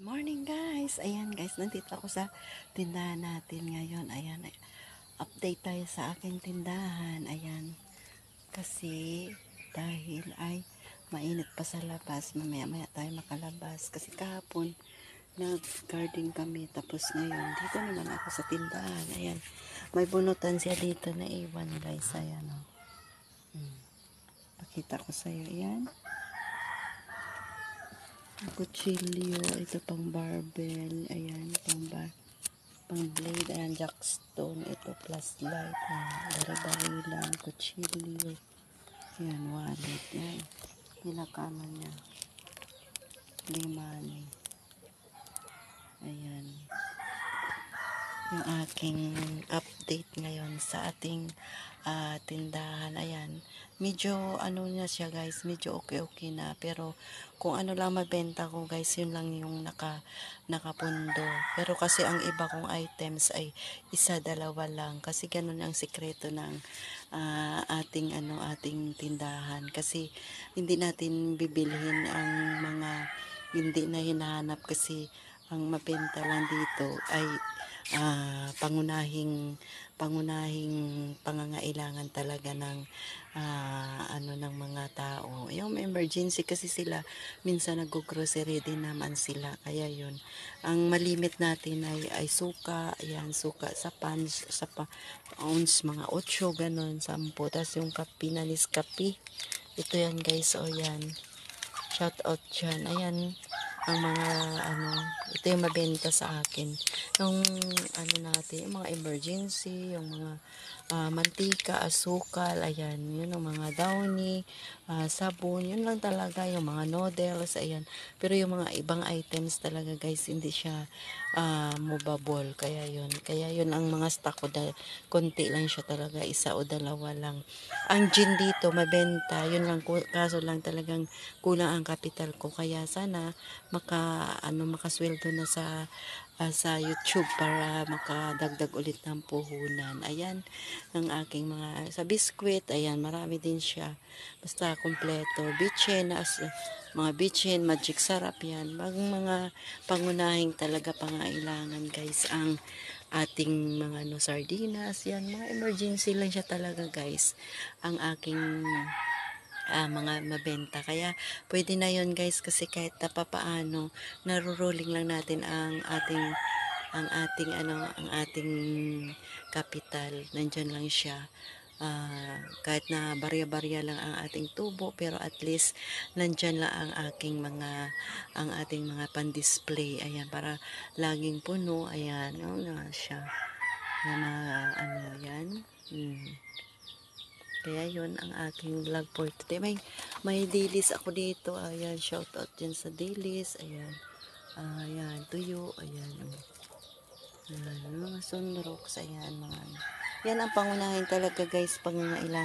Morning guys, ayan guys, nandito ako sa tindahan natin ngayon. Ayan, update tayo sa aking tindahan. Ayan, kasi dahil ay mainit pa sa labas, mamaya maya tayo makalabas. Kasi kahapon nag-garden kami, tapos ngayon dito naman ako sa tindahan. Ayan, may bunutan siya dito na iwan guys. Ayan o, pakita ko sa iyo. Ayan, kutsilyo, ito pang barbell, ayan, pang blade, ayan, jackstone, ito plus light, bari-barilan, kutsilyo, ayan, wallet, ayan, pinakano niya, limani, ayan, yung aking update ngayon sa ating tindahan. Ayan, medyo ano na siya guys, medyo okay na, pero kung ano lang mabenta ko guys, yun lang yung nakapundo. Pero kasi ang iba kong items ay isa, dalawa lang, kasi ganun ang sikreto ng ating tindahan, kasi hindi natin bibilhin ang mga hindi na hinahanap, kasi ang mabenta lang dito ay pangunahing pangangailangan talaga ng ng mga tao. Yung emergency kasi sila, minsan nag-grocery din naman sila, kaya yun ang malimit natin ay suka. Ayan, suka sa pans, sa ounce, mga 8 ganon, 10. Tas yung kape na Nescafe, ito yan guys, o yan, shout out dyan. Ayan, ang mga ito yung mabenta sa akin. Yung natin, yung mga emergency, yung mga mantika, asukal, ayan, yun ang mga downy, sabon, yun lang talaga, yung mga noodles, ayan. Pero yung mga ibang items talaga guys, hindi siya movable, kaya yun ang mga stock ko, konti lang siya talaga, isa o dalawa lang. Ang gin dito mabenta, yun lang, kaso lang talagang kulang ang kapital ko, kaya sana makasweldo na sa YouTube para makadagdag ulit ng puhunan. Ayan, ang aking mga sa biskwit, ayan, marami din siya. Basta kompleto. Bitchin, mga bitchin, magic sarap yan. Mga pangunahing talaga pangailangan guys, ang ating mga sardinas, yan, mga emergency lang siya talaga guys, ang aking mga mabenta. Kaya pwede na yon guys, kasi kahit na papaano naruruling lang natin ang ating kapital, nandyan lang siya. Kahit na barya-barya lang ang ating tubo, pero at least nandyan lang ang ating mga pan-display. Ayan, para laging puno. Ayan, na siya na yan. Kaya yun ang aking vlog for today. May dilis ako dito. Ayan, shout out dyan sa dilis. Ayan. Ayan, tuyo. Ayan. Ayan, mga sunrocks. Ayan, mga. Yan ang pangunahin talaga guys, pangangailangan.